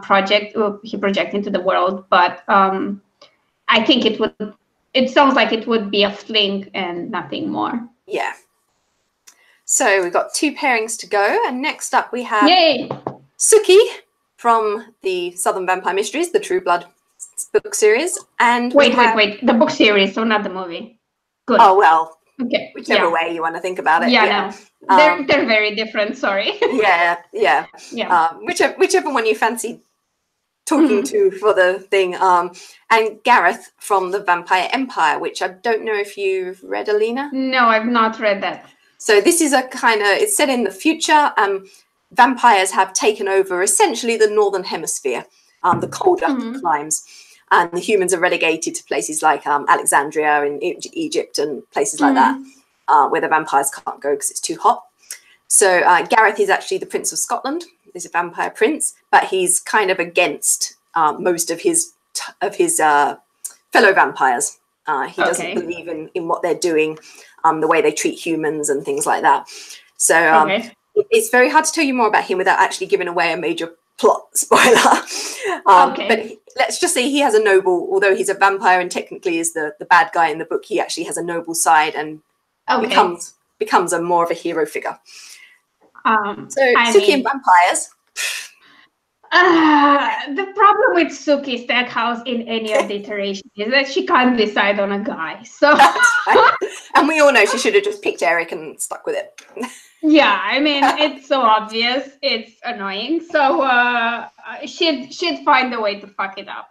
project into the world, but I think it sounds like it would be a fling and nothing more. Yeah. So we've got 2 pairings to go, and next up we have Suki from the Southern Vampire Mysteries, the True Blood book series. And wait, the book series, so not the movie. Good. Oh well. Okay. Whichever way you want to think about it. Yeah. No. They're very different. Sorry. Yeah. Whichever one you fancy talking to for the thing. And Gareth from the Vampire Empire, which I don't know if you've read, Alina. No, I've not read that. So this is a kind of, it's set in the future. Vampires have taken over essentially the Northern Hemisphere, the colder climes. And the humans are relegated to places like Alexandria in Egypt and places like that. where the vampires can't go because it's too hot. So Gareth is actually the Prince of Scotland. He's a vampire prince, but he's kind of against most of his fellow vampires. He doesn't believe in what they're doing, the way they treat humans and things like that. So it's very hard to tell you more about him without actually giving away a major plot spoiler. But let's just say he has a noble, although he's a vampire and technically is the bad guy in the book, he actually has a noble side and becomes a more of a hero figure. Suki and vampires. The problem with Suki Stackhouse in any of the iterations is that she can't decide on a guy. So, and we all know she should have just picked Eric and stuck with it. Yeah, I mean, it's so obvious. It's annoying. So she'd find a way to fuck it up.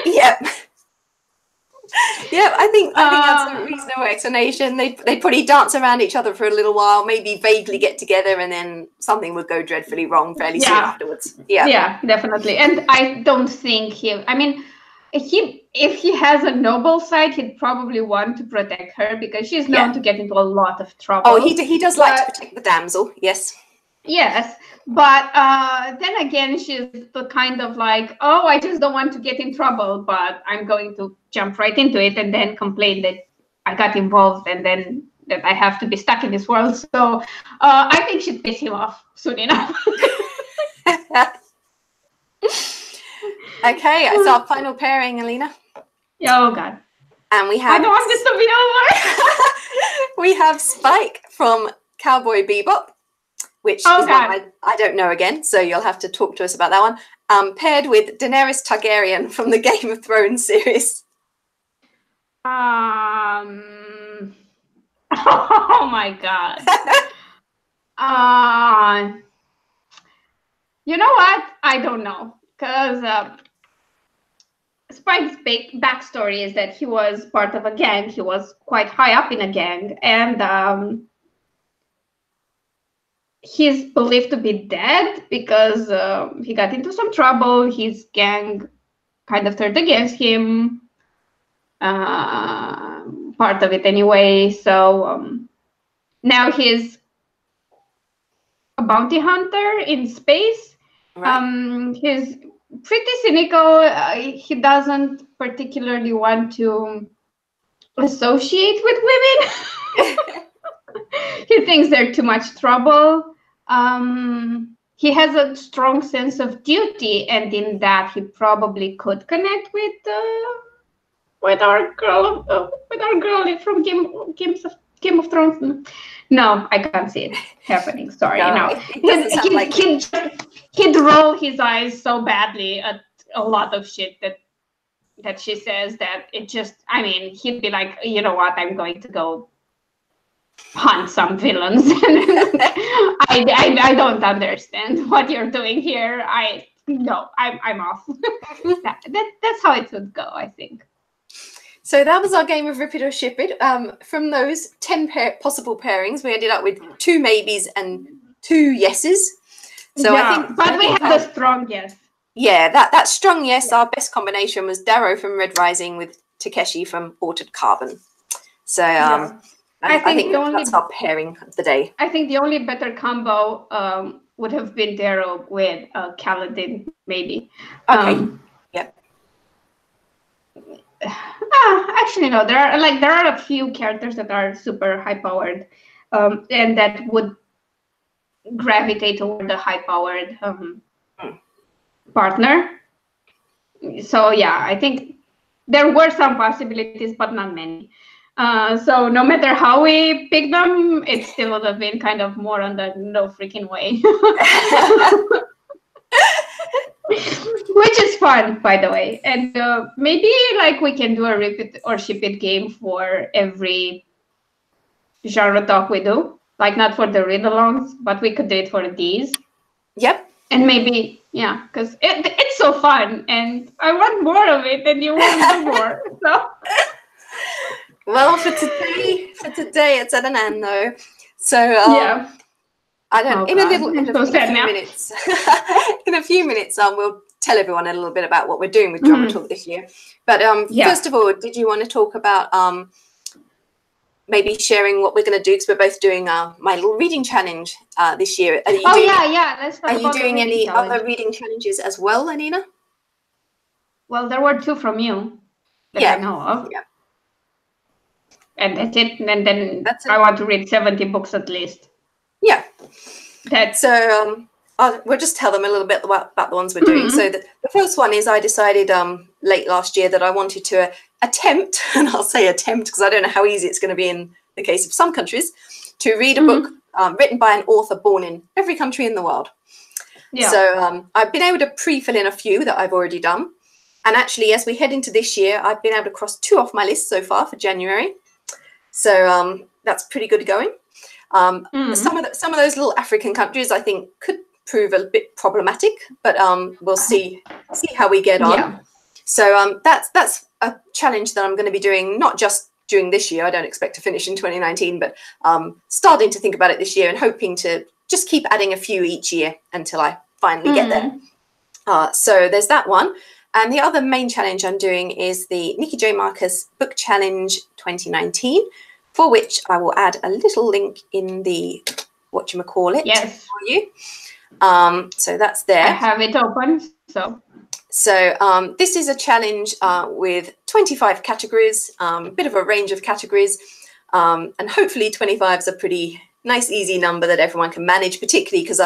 Yep. Yeah, I think that's a reasonable explanation. They'd probably dance around each other for a little while, maybe vaguely get together, and then something would go dreadfully wrong fairly soon afterwards. Yeah, Definitely. And I don't think if he has a noble side, he'd probably want to protect her because she's known to get into a lot of trouble. Oh, he does like to protect the damsel, yes. Yes, but then again, she's the kind of like, oh, I just don't want to get in trouble, but I'm going to jump right into it and then complain that I got involved and then that I have to be stuck in this world. So I think she'd piss him off soon enough. Okay, it's our final pairing, Alina. Oh, God. And we have... I don't want this to be over. We have Spike from Cowboy Bebop, which is one I don't know again, so you'll have to talk to us about that one. Paired with Daenerys Targaryen from the Game of Thrones series. Oh my God. You know what? I don't know, because Spike's backstory is that he was part of a gang. He was quite high up in a gang, and he's believed to be dead because he got into some trouble. His gang kind of turned against him. Part of it anyway. So now he's a bounty hunter in space. Right. He's pretty cynical. He doesn't particularly want to associate with women. He thinks they're too much trouble. He has a strong sense of duty, and in that he probably could connect with our girl from Game of Thrones. No, I can't see it happening. Sorry, he'd roll his eyes so badly at a lot of shit that she says that it just. I mean, he'd be like, you know what? I'm going to go hunt some villains. I don't understand what you're doing here. I'm off. That's how it would go, I think. So that was our game of Rip It or Ship It. From those 10 possible pairings, we ended up with 2 maybes and 2 yeses. So I think we have a strong yes. Yeah, that strong yes. Our best combination was Darrow from Red Rising with Takeshi from Altered Carbon. So I think that's our pairing of the day. I think the only better combo would have been Darrow with Kaladin, maybe. Okay. Yep. Actually, no. There are a few characters that are super high powered, and that would gravitate toward the high powered partner. So yeah, I think there were some possibilities, but not many. So no matter how we pick them, it still would have been kind of more on the no freaking way. Which is fun, by the way. And maybe we can do a Rip It or Ship It game for every genre talk we do. Not for the read-alongs, but we could do it for these. Yep. And maybe, because it's so fun. And I want more of it, and you want do more. So. Well, for today, it's at an end, though. So, I don't. In a few minutes, we'll tell everyone a little bit about what we're doing with Drama Talk this year. But first of all, did you want to talk about maybe sharing what we're going to do, because we're both doing my little reading challenge this year. Yeah. Let's talk Are you about doing the any challenge. other reading challenges as well, Alina? Well, there were 2 from you that I know of. Yeah. And that's it. And then That's it. I want to read 70 books at least. Yeah. So we'll just tell them a little bit about the ones we're doing. So the first one is I decided late last year that I wanted to attempt, and I'll say attempt because I don't know how easy it's going to be in the case of some countries, to read a book written by an author born in every country in the world. Yeah. So I've been able to pre-fill in a few that I've already done. And actually, as we head into this year, I've been able to cross 2 off my list so far for January. So that's pretty good going. Some of those little African countries I think could prove a bit problematic, but we'll see how we get on. Yeah. So that's a challenge that I'm going to be doing, not just during this year. I don't expect to finish in 2019, but starting to think about it this year and hoping to just keep adding a few each year until I finally get there. So there's that one. And the other main challenge I'm doing is the Nicki J. Markus Book Challenge 2019, for which I will add a little link in the whatchamacallit for you. So that's there. I have it open. So this is a challenge with 25 categories, a bit of a range of categories, and hopefully 25 is a pretty nice, easy number that everyone can manage, particularly because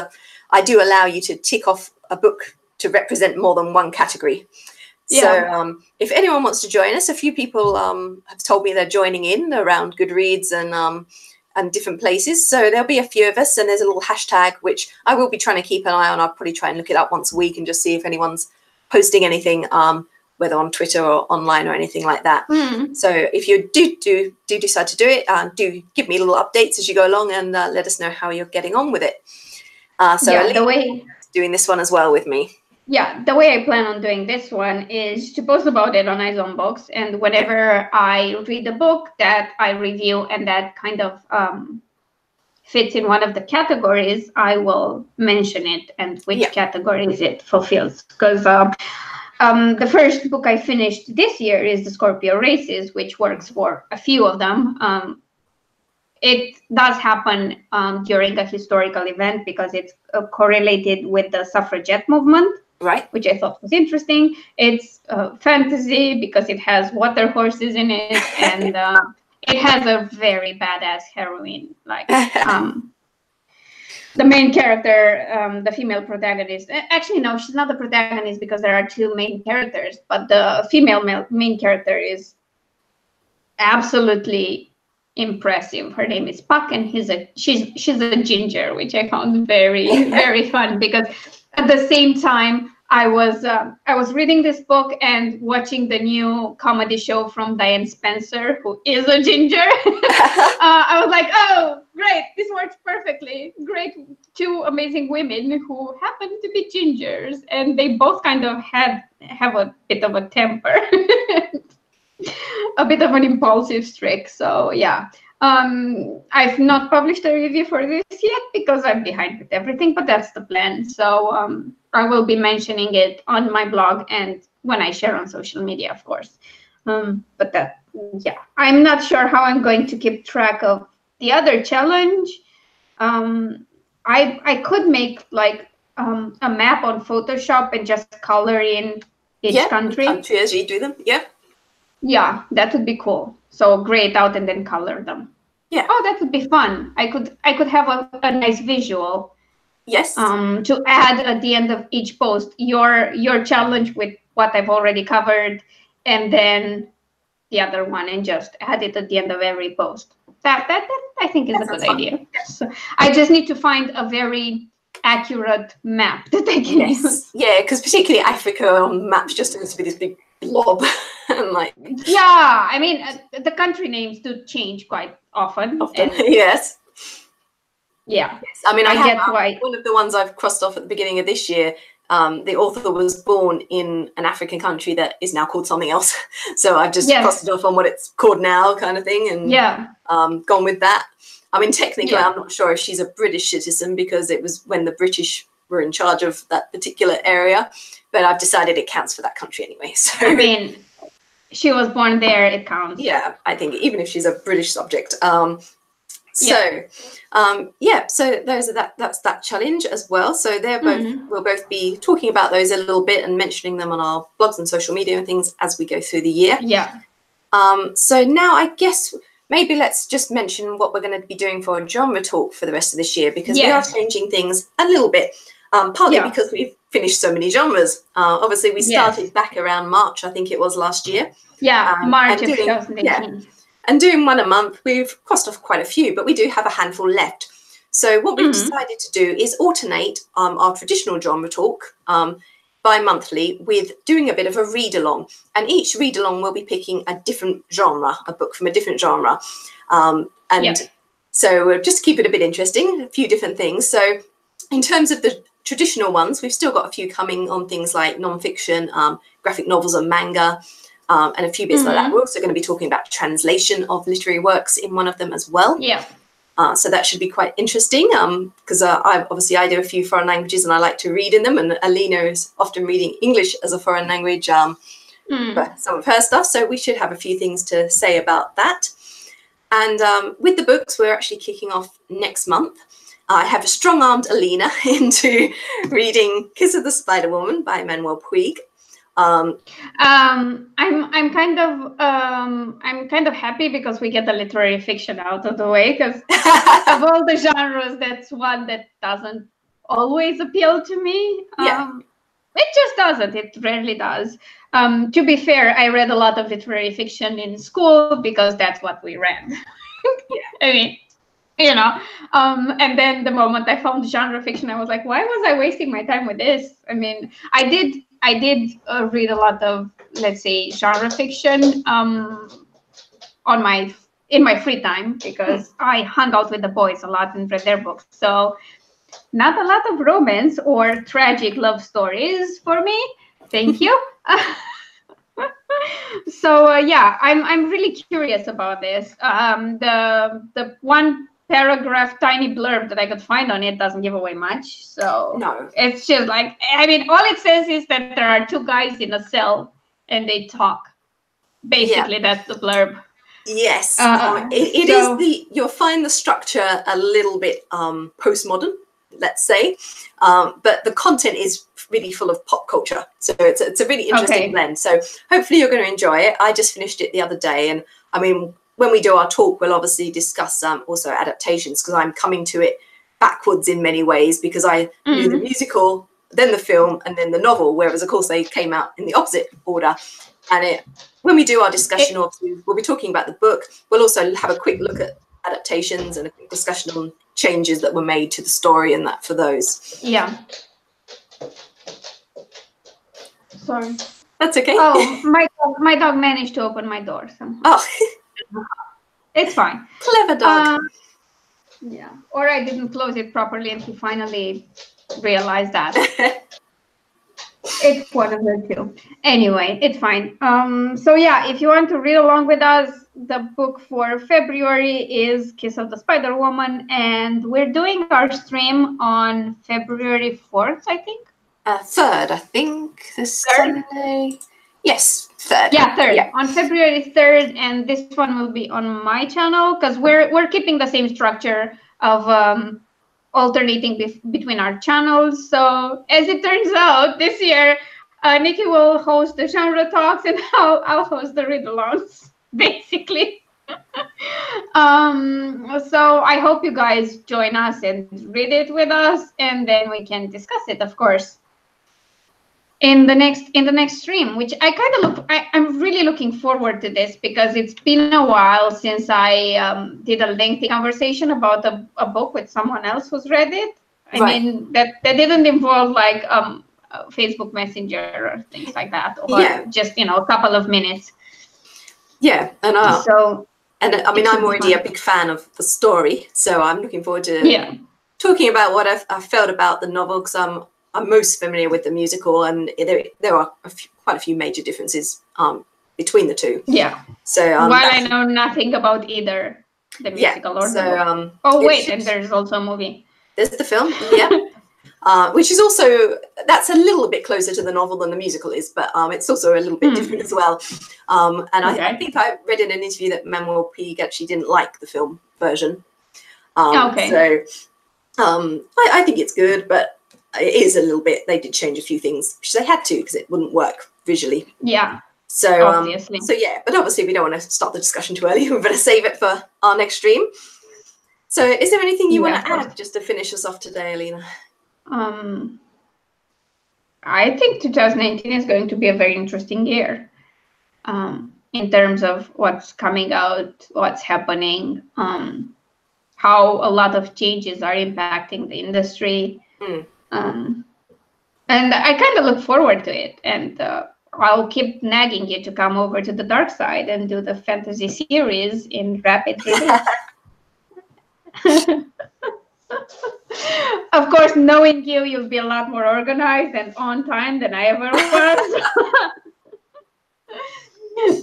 I do allow you to tick off a book to represent more than one category. Yeah. So if anyone wants to join us, a few people have told me they're joining in around Goodreads and different places. So there'll be a few of us, and there's a little hashtag, which I will be trying to keep an eye on. I'll probably try and look it up once a week and just see if anyone's posting anything, whether on Twitter or online or anything like that. So if you do decide to do it, do give me little updates as you go along and let us know how you're getting on with it. The way doing this one as well with me. Yeah, the way I plan on doing this one is to post about it on iZombooks, and whenever I read a book that I review and that kind of fits in one of the categories, I will mention it and which categories it fulfills. Because the first book I finished this year is The Scorpio Races, which works for a few of them. It does happen during a historical event because it's correlated with the suffragette movement. Right. Which I thought was interesting. It's fantasy because it has water horses in it, and it has a very badass heroine. Like the main character, the female protagonist. Actually, no, she's not the protagonist because there are 2 main characters. But the female main character is absolutely impressive. Her name is Puck, and she's a ginger, which I found very very fun because. At the same time, I was reading this book and watching the new comedy show from Diane Spencer, who is a ginger. I was like, oh, great, this works perfectly. Great, 2 amazing women who happen to be gingers, and they both kind of have a bit of a temper, a bit of an impulsive streak. So yeah. I've not published a review for this yet because I'm behind with everything, but that's the plan. So I will be mentioning it on my blog and when I share on social media, of course. But I'm not sure how I'm going to keep track of the other challenge. I could make like a map on Photoshop and just color in each country. Country as you do them. Yeah, that would be cool. So gray it out and then color them. Yeah. Oh, that would be fun. I could have a nice visual. Yes. To add at the end of each post your challenge with what I've already covered, and then the other one, and just add it at the end of every post. That I think is a good idea. So I just need to find a very accurate map that I can use. Yeah, because particularly Africa on maps just tends to be this big blob. And like, yeah, I mean the country names do change quite often. Yes. Yeah. Yes. I mean, I get why one of the ones I've crossed off at the beginning of this year. The author was born in an African country that is now called something else. So I've just crossed it off on what it's called now, kind of thing, and gone with that. I mean, technically, I'm not sure if she's a British citizen because it was when the British were in charge of that particular area. But I've decided it counts for that country anyway. So I mean, she was born there, it counts. Yeah, I think even if she's a British subject. So that's that challenge as well. So they're both we'll both be talking about those a little bit and mentioning them on our blogs and social media and things as we go through the year. Yeah. So now I guess maybe let's just mention what we're going to be doing for a genre talk for the rest of this year, because we are changing things a little bit, partly because we've finished so many genres. Obviously, we started back around March, I think it was last year. Yeah, March of 2018. And doing one a month, we've crossed off quite a few, but we do have a handful left. So what we've decided to do is alternate our traditional genre talk bi-monthly with doing a bit of a read-along. And each read-along will be picking a different genre, a book from a different genre. So we'll just keep it a bit interesting, a few different things. So in terms of the traditional ones, we've still got a few coming on things like non-fiction, graphic novels and manga, and a few bits like that. We're also going to be talking about translation of literary works in one of them as well. Yeah. So that should be quite interesting, because I do a few foreign languages and I like to read in them, and Alina is often reading English as a foreign language for some of her stuff. So we should have a few things to say about that. And with the books, we're actually kicking off next month. I have a strong-armed Alina into reading Kiss of the Spider Woman by Manuel Puig. I'm kind of happy because we get the literary fiction out of the way, because of all the genres, that's one that doesn't always appeal to me. It just doesn't. It rarely does. To be fair, I read a lot of literary fiction in school because that's what we read. I mean, and then the moment I found genre fiction, I was like, why was I wasting my time with this? I mean, I did read a lot of, let's say, genre fiction in my free time, because I hung out with the boys a lot and read their books. So not a lot of romance or tragic love stories for me. Thank you. So I'm really curious about this. The one paragraph tiny blurb that I could find on it doesn't give away much. So no, it's just like, I mean, all it says is that there are two guys in a cell and they talk. Basically, that's the blurb. Yes, you'll find the structure a little bit postmodern, let's say, but the content is really full of pop culture. So it's a really interesting blend. So hopefully you're going to enjoy it. I just finished it the other day, and I mean, when we do our talk, we'll obviously discuss also adaptations, because I'm coming to it backwards in many ways, because I knew the musical, then the film, and then the novel, whereas of course they came out in the opposite order. And when we do our discussion, obviously we'll be talking about the book. We'll also have a quick look at adaptations and a quick discussion on changes that were made to the story and that for those. Yeah. Sorry. That's okay. Oh, my dog managed to open my door somehow. Oh. It's fine. Clever dog. Yeah. Or I didn't close it properly and he finally realized that. It's one of the two. Anyway, it's fine. So yeah, if you want to read along with us, the book for February is Kiss of the Spider Woman, and we're doing our stream on February 4th, I think. 3rd, I think. This Sunday. Yes, 3rd. Yeah, 3rd. Yeah. On February 3rd, and this one will be on my channel, because we're keeping the same structure of alternating between our channels. So as it turns out, this year, Nicki will host the genre talks and I'll host the read-alongs, basically. So I hope you guys join us and read it with us, and then we can discuss it, of course, in the next stream, which I'm really looking forward to this, because it's been a while since I did a lengthy conversation about a book with someone else who's read it. I mean, that didn't involve like Facebook Messenger or things like that, or just a couple of minutes. Yeah, and I mean, I'm already a big fan of the story, so I'm looking forward to talking about what I felt about the novel, because I'm most familiar with the musical, and there are quite a few major differences between the two. Yeah. So while I know nothing about either the musical or the book. Oh wait, and there's also a movie. There's the film. Yeah. which is also, that's a little bit closer to the novel than the musical is, but it's also a little bit different as well. And I think I read in an interview that Manuel Puig actually didn't like the film version. So I think it's good, but it is a little bit, they did change a few things, which they had to because it wouldn't work visually. Yeah. So, obviously. So yeah, but obviously we don't want to start the discussion too early. We better save it for our next stream. So is there anything you want to add just to finish us off today, Alina? I think 2019 is going to be a very interesting year in terms of what's coming out, what's happening, how a lot of changes are impacting the industry. And I kind of look forward to it. And I'll keep nagging you to come over to the dark side and do the fantasy series in rapid release. Of course, knowing you, you'll be a lot more organized and on time than I ever was.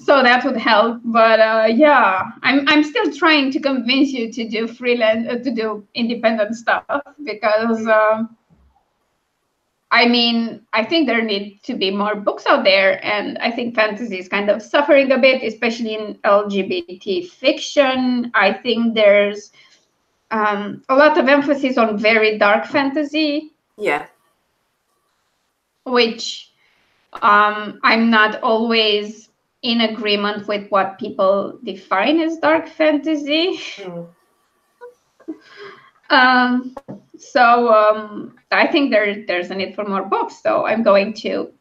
So that would help. But yeah, I'm still trying to convince you to do freelance, to do independent stuff, because I mean, I think there need to be more books out there, and I think fantasy is kind of suffering a bit, especially in LGBT fiction. I think there's a lot of emphasis on very dark fantasy. Yeah. Which I'm not always in agreement with what people define as dark fantasy. I think there's a need for more books, so I'm going to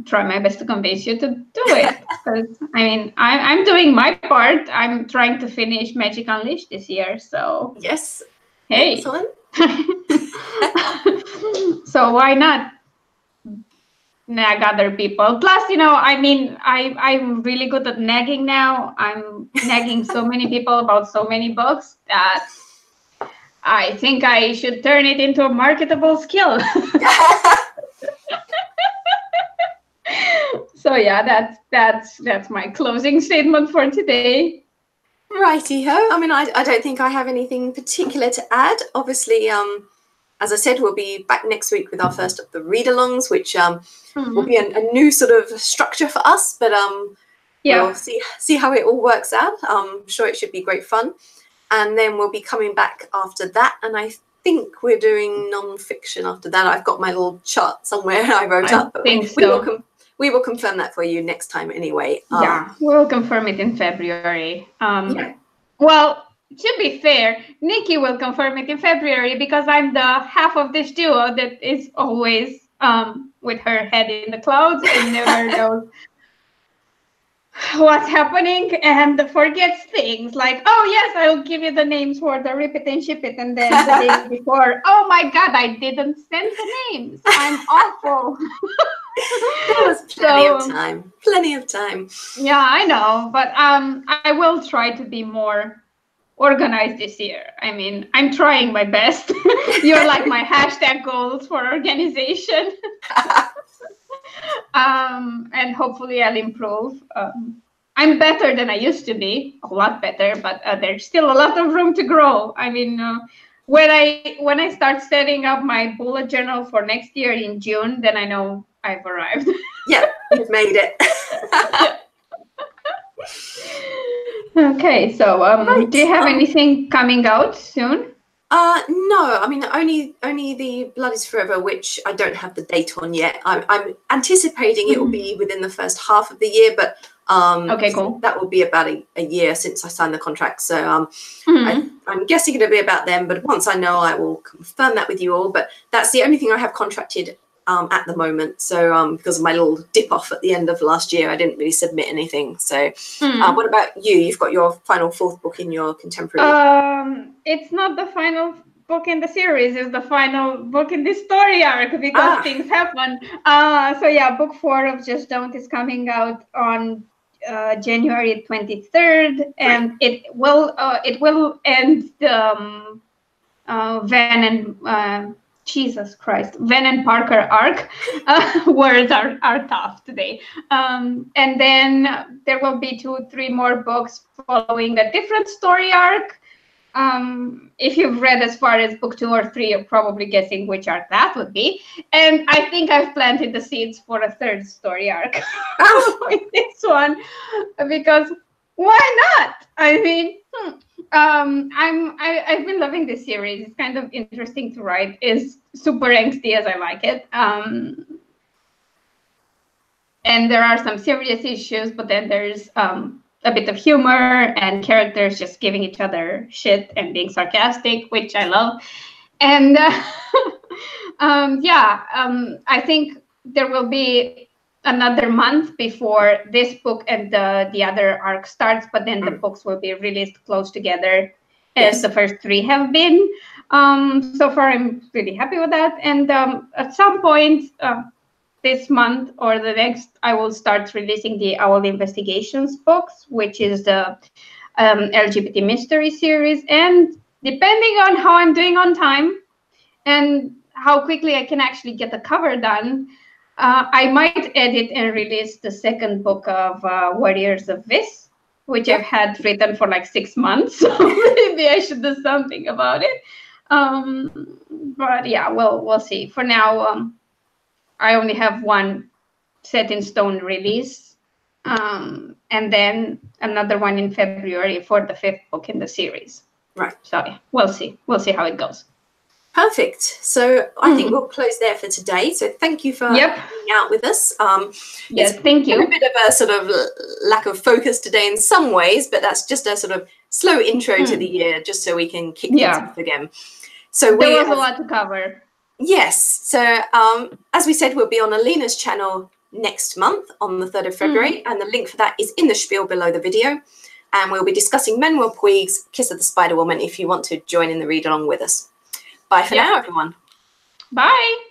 try my best to convince you to do it. Because I mean, I'm doing my part. I'm trying to finish Magic Unleashed this year, so yes, hey. Excellent. So why not nag other people? Plus, you know, I mean, I'm really good at nagging now. I'm nagging so many people about so many books that I think I should turn it into a marketable skill. So yeah, that's my closing statement for today. Righty-ho. I mean, I don't think I have anything particular to add. Obviously, as I said, we'll be back next week with our first of the read-alongs, which will be a new sort of structure for us. But we'll see how it all works out. I'm sure it should be great fun. And then we'll be coming back after that. And I think we're doing non-fiction after that. I've got my little chart somewhere I wrote up. But we will confirm that for you next time anyway. Yeah, we'll confirm it in February. Well, to be fair, Nicki will confirm it in February because I'm the half of this duo that is always with her head in the clouds and never knows what's happening and forgets things like, oh yes, I'll give you the names for the Rip It and Ship It, and then the day before, oh my god, I didn't send the names, I'm awful. There was plenty of time. Yeah, I know, but I will try to be more organized this year. I mean, I'm trying my best. You're like my hashtag goals for organization. And hopefully I'll improve. I'm better than I used to be, a lot better, but there's still a lot of room to grow. I mean, when I start setting up my bullet journal for next year in June, then I know I've arrived. Yeah, you've made it. Okay, so right. Do you have anything coming out soon? No, I mean only the Blood is Forever, which I don't have the date on yet. I'm anticipating it will be within the first half of the year, but okay, cool. That will be about a year since I signed the contract. So I'm guessing it'll be about then, but once I know, I will confirm that with you all. But that's the only thing I have contracted at the moment. So because of my little dip off at the end of last year, I didn't really submit anything. So what about you? You've got your final fourth book in your contemporary. It's not the final book in the series, it's the final book in the story arc because things happen. So yeah, book 4 of Just Don't is coming out on January 23rd, and it will end the Van and Jesus Christ, Van and Parker arc. Words are tough today. And then there will be 2-3 more books following a different story arc. If you've read as far as book 2 or 3, you're probably guessing which arc that would be. And I think I've planted the seeds for a third story arc with this one, because why not? I mean, I've been loving this series. It's kind of interesting to write. It's super angsty as I like it. And there are some serious issues, but then there's a bit of humor and characters just giving each other shit and being sarcastic, which I love. And I think there will be another month before this book and the other arc starts, but then the books will be released close together as the first 3 have been. So far, I'm really happy with that. And at some point this month or the next, I will start releasing the Owl Investigations books, which is the LGBT mystery series. And depending on how I'm doing on time and how quickly I can actually get the cover done, I might edit and release the second book of Warriors of Vis, which I've had written for like 6 months. So maybe I should do something about it. But yeah, we'll see. For now, I only have one set in stone release, and then another one in February for the 5th book in the series. Right. So yeah, we'll see. We'll see how it goes. Perfect. So I think we'll close there for today. So thank you for hanging out with us. Yes, thank you. A bit of a sort of lack of focus today in some ways, but that's just a sort of slow intro to the year, just so we can kick things off again. So there was a lot to cover. Yes. So as we said, we'll be on Alina's channel next month on the 3rd of February, and the link for that is in the spiel below the video. And we'll be discussing Manuel Puig's Kiss of the Spider Woman if you want to join in the read along with us. Bye for now, everyone. Bye.